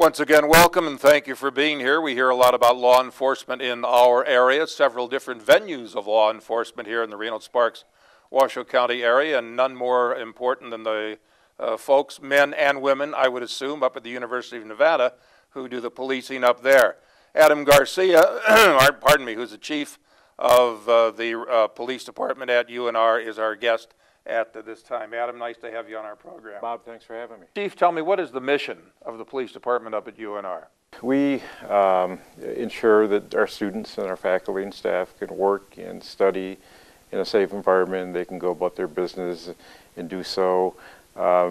Once again, welcome and thank you for being here. We hear a lot about law enforcement in our area, several different venues of law enforcement here in the Reno-Sparks, Washoe County area, and none more important than the folks, men and women, I would assume, up at the University of Nevada, who do the policing up there. Adam Garcia, pardon me, who's the chief of the police department at UNR, is our guest at this time. Adam, nice to have you on our program. Bob, thanks for having me. Chief, tell me, what is the mission of the police department up at UNR? We ensure that our students and our faculty and staff can work and study in a safe environment. They can go about their business and do so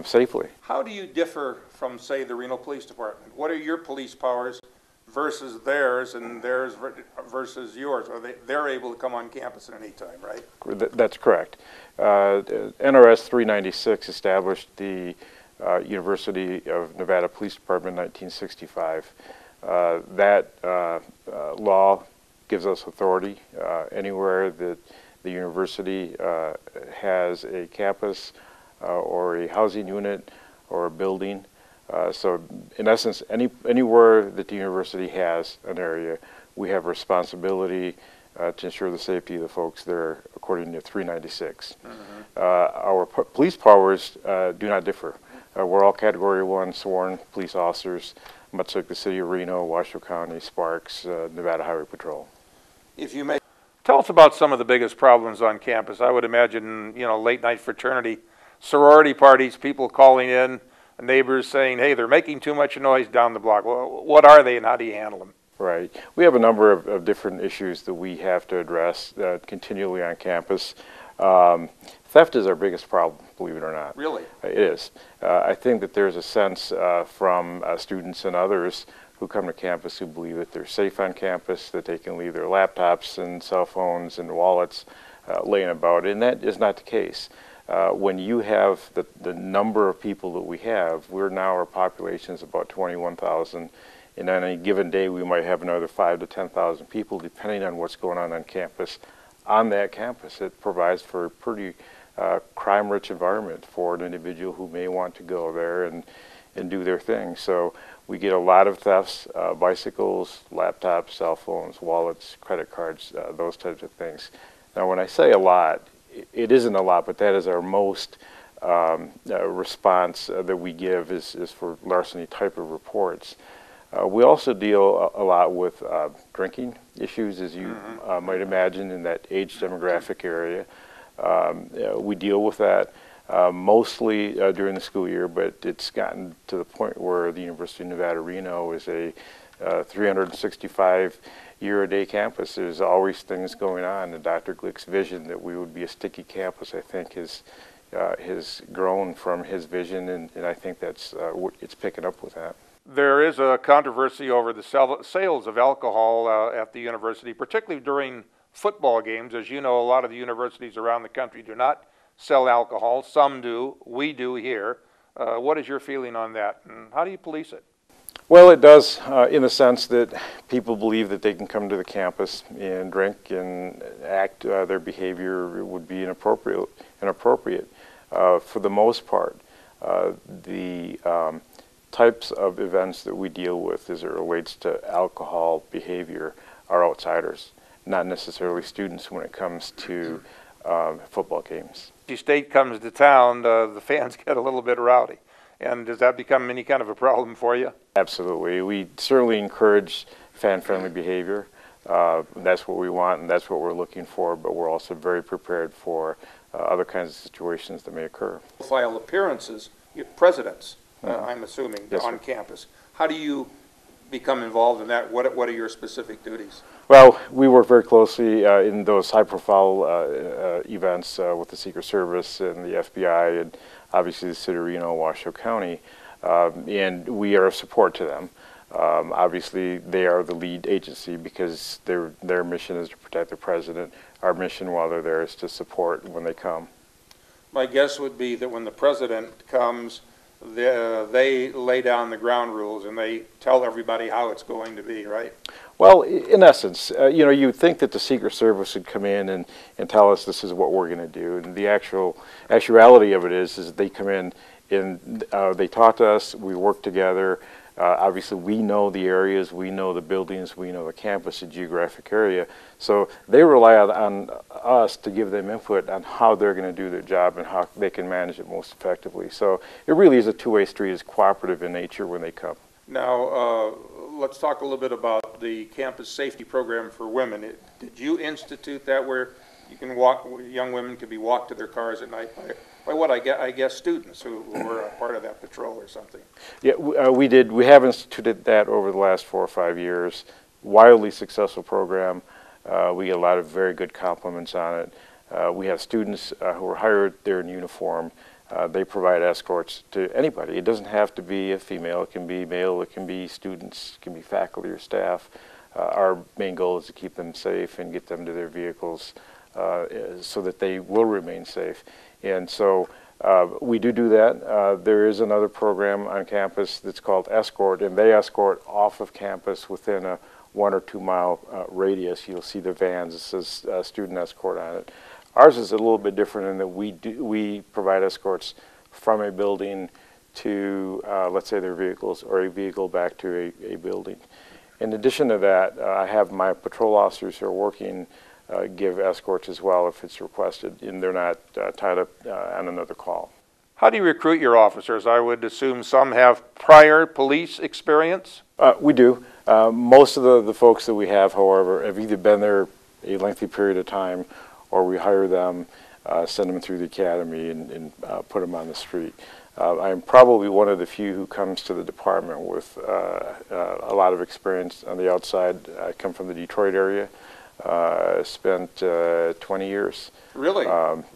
safely. How do you differ from, say, the Reno Police Department? What are your police powers versus theirs, and theirs versus yours? Or they're able to come on campus at any time, right? That's correct. NRS 396 established the University of Nevada Police Department in 1965. That law gives us authority anywhere that the university has a campus or a housing unit or a building. So in essence, anywhere that the university has an area, we have responsibility to ensure the safety of the folks there according to 396. Our police powers do not differ. We're all Category 1 sworn police officers, much like the city of Reno, Washoe County, Sparks, Nevada Highway Patrol. If you may, tell us about some of the biggest problems on campus. I would imagine, you know, late night fraternity, sorority parties, people calling in, neighbors saying, hey, they're making too much noise down the block. Well, what are they and how do you handle them? Right. We have a number of different issues that we have to address continually on campus. Theft is our biggest problem, believe it or not. Really? It is. I think that there's a sense from students and others who come to campus who believe that they're safe on campus, that they can leave their laptops and cell phones and wallets laying about, and that is not the case. When you have the number of people that we have, our population is about 21,000, and on any given day we might have another 5,000 to 10,000 people, depending on what's going on campus. On that campus, it provides for a pretty crime-rich environment for an individual who may want to go there and do their thing. So we get a lot of thefts, bicycles, laptops, cell phones, wallets, credit cards, those types of things. Now when I say a lot, it isn't a lot, but that is our most response that we give is for larceny type of reports. We also deal a lot with drinking issues, as you might imagine, in that age demographic area. We deal with that mostly during the school year, but it's gotten to the point where the University of Nevada, Reno is a 365-year-a-day campus. There's always things going on, and Dr. Glick's vision that we would be a sticky campus, I think, has grown from his vision, and I think that's it's picking up with that. There is a controversy over the sales of alcohol at the university, particularly during football games. As you know, a lot of the universities around the country do not sell alcohol. Some do. We do here. What is your feeling on that, and how do you police it? Well, it does in the sense that people believe that they can come to the campus and drink and act. Their behavior would be inappropriate. For the most part, the types of events that we deal with as it relates to alcohol behavior are outsiders, not necessarily students when it comes to football games. If state comes to town, the fans get a little bit rowdy. And does that become any kind of a problem for you? Absolutely. We certainly encourage fan-friendly behavior. That's what we want and that's what we're looking for, but we're also very prepared for other kinds of situations that may occur. File appearances, presidents, I'm assuming, yes, on sir. campus. How do you become involved in that? What are your specific duties? Well, we work very closely in those high-profile events with the Secret Service and the FBI and obviously the city of Reno, Washoe County, and we are a support to them. Obviously, they are the lead agency because their mission is to protect the president. Our mission while they're there is to support when they come. My guess would be that when the president comes, they lay down the ground rules and they tell everybody how it's going to be, right? Well, in essence, you know, you'd think that the Secret Service would come in and tell us this is what we're going to do. And the actuality of it is they come in and they talk to us, we work together, Obviously, we know the areas, we know the buildings, we know the campus, the geographic area. So they rely on us to give them input on how they're going to do their job and how they can manage it most effectively. So it really is a two-way street. It's cooperative in nature when they come. Now, let's talk a little bit about the campus safety program for women. Did you institute that where you can walk, young women can be walked to their cars at night by what I guess students who were a part of that patrol or something? Yeah, we did. We have instituted that over the last 4 or 5 years. Wildly successful program. We get a lot of very good compliments on it. We have students who are hired, they're in uniform. They provide escorts to anybody. It doesn't have to be a female. It can be male. It can be students. It can be faculty or staff. Our main goal is to keep them safe and get them to their vehicles so that they will remain safe. And so we do that. There is another program on campus that's called Escort, and they escort off of campus within a 1 or 2 mile radius. You'll see the vans. It says student escort on it. Ours is a little bit different in that we provide escorts from a building to, let's say, their vehicles, or a vehicle back to a building. In addition to that, I have my patrol officers who are working give escorts as well if it's requested, and they're not tied up on another call. How do you recruit your officers? I would assume some have prior police experience? We do. Most of the folks that we have, however, have either been there a lengthy period of time, or we hire them, send them through the academy, and put them on the street. I'm probably one of the few who comes to the department with a lot of experience on the outside. I come from the Detroit area. Spent 20 years really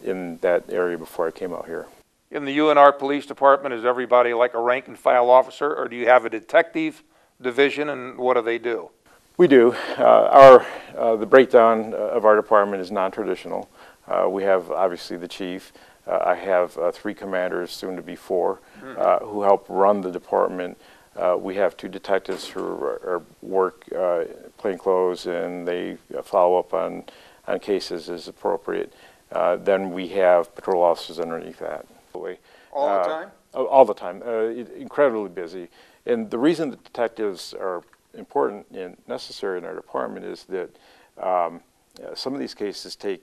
in that area before I came out here. In the UNR Police Department, is everybody like a rank and file officer, or do you have a detective division, and what do they do? We do. The breakdown of our department is non-traditional. We have obviously the chief. I have 3 commanders, soon to be 4, who help run the department. We have 2 detectives who work plainclothes, and they follow up on cases as appropriate. Then we have patrol officers underneath that. All the time? All the time. Incredibly busy. And the reason that detectives are important and necessary in our department is that some of these cases take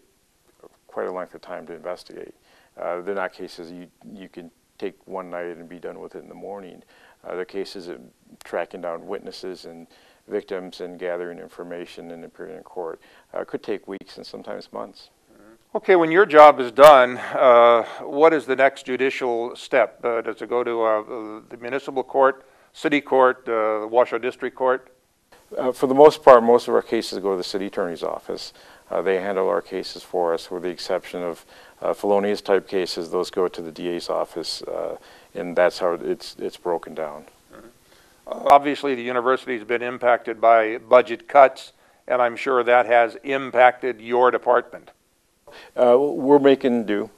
quite a length of time to investigate. They're not cases you can take one night and be done with it in the morning. They're cases of tracking down witnesses and victims and gathering information and appearing in court. It could take weeks and sometimes months. Okay, when your job is done, what is the next judicial step? Does it go to the municipal court, city court, Washoe District Court? For the most part, most of our cases go to the city attorney's office. They handle our cases for us, with the exception of felonious type cases. Those go to the DA's office, and that's how it's broken down. Obviously, the university has been impacted by budget cuts, and I'm sure that has impacted your department. We're making do.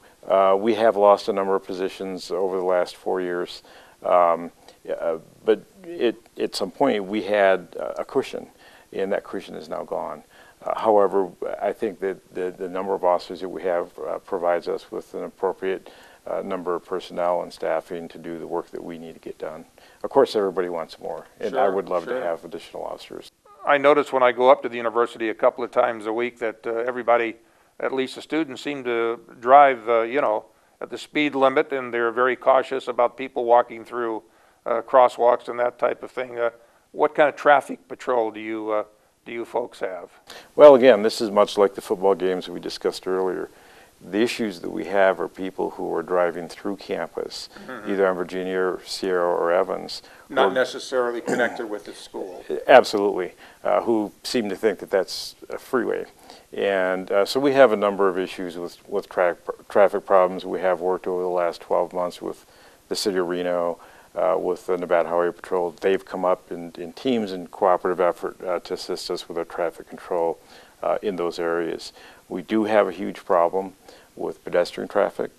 We have lost a number of positions over the last 4 years, but at some point we had a cushion, and that cushion is now gone. However, I think that the number of officers that we have provides us with an appropriate number of personnel and staffing to do the work that we need to get done. Of course, everybody wants more, and sure, I would love sure. to have additional officers. I notice when I go up to the university a couple of times a week that everybody, at least the students, seem to drive, you know, at the speed limit, and they're very cautious about people walking through crosswalks and that type of thing. What kind of traffic patrol do you folks have? Well, again, this is much like the football games we discussed earlier. The issues that we have are people who are driving through campus, either on Virginia or Sierra or Evans. Not necessarily connected with the school. Absolutely, who seem to think that that's a freeway. And so we have a number of issues with traffic problems. We have worked over the last 12 months with the City of Reno, with the Nevada Highway Patrol. They've come up in teams in cooperative effort to assist us with our traffic control in those areas. We do have a huge problem with pedestrian traffic,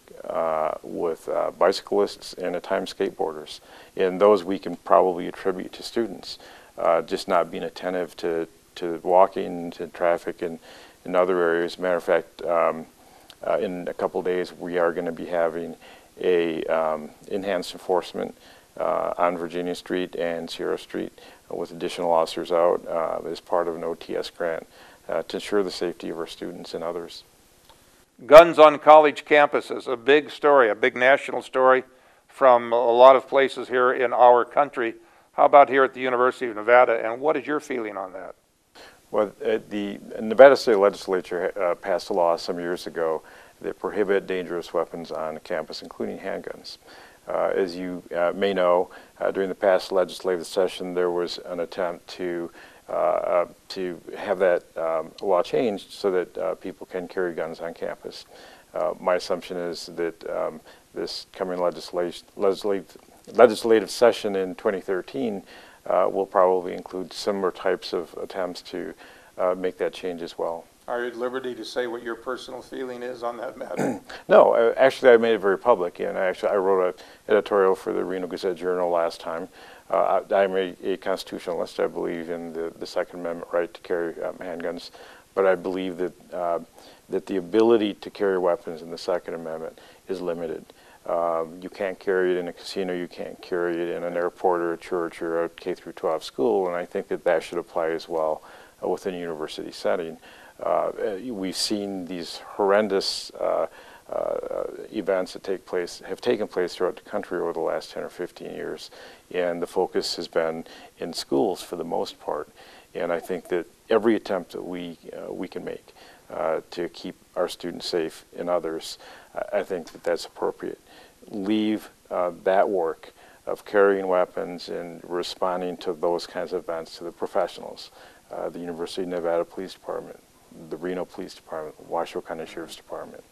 with bicyclists, and at times skateboarders. And those we can probably attribute to students, just not being attentive to walking, to traffic, and in other areas. Matter of fact, in a couple of days we are going to be having a enhanced enforcement on Virginia Street and Sierra Street with additional officers out as part of an OTS grant to ensure the safety of our students and others. Guns on college campuses, a big story, a big national story from a lot of places here in our country. How about here at the University of Nevada, and what is your feeling on that? Well, the Nevada State Legislature passed a law some years ago that prohibit dangerous weapons on campus, including handguns. As you may know, during the past legislative session, there was an attempt to have that law changed so that people can carry guns on campus. My assumption is that this coming legislative session in 2013 will probably include similar types of attempts to make that change as well. Are you at liberty to say what your personal feeling is on that matter? No, actually I made it very public, and I wrote an editorial for the Reno Gazette-Journal last time. I'm a constitutionalist. I believe in the Second Amendment right to carry handguns, but I believe that that the ability to carry weapons in the Second Amendment is limited. You can't carry it in a casino, you can't carry it in an airport or a church or a K-12 school, and I think that that should apply as well within a university setting. We've seen these horrendous events that have taken place throughout the country over the last 10 or 15 years, and the focus has been in schools for the most part. And I think that every attempt that we can make to keep our students safe and others, I think that that's appropriate. Leave that work of carrying weapons and responding to those kinds of events to the professionals, the University of Nevada Police Department, the Reno Police Department, Washoe County Sheriff's Department.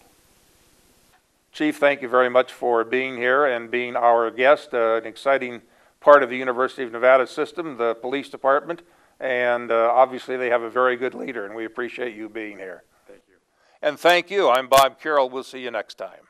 Chief, thank you very much for being here and being our guest. An exciting part of the University of Nevada system, the police department, and obviously they have a very good leader, and we appreciate you being here. Thank you. And thank you. I'm Bob Carroll. We'll see you next time.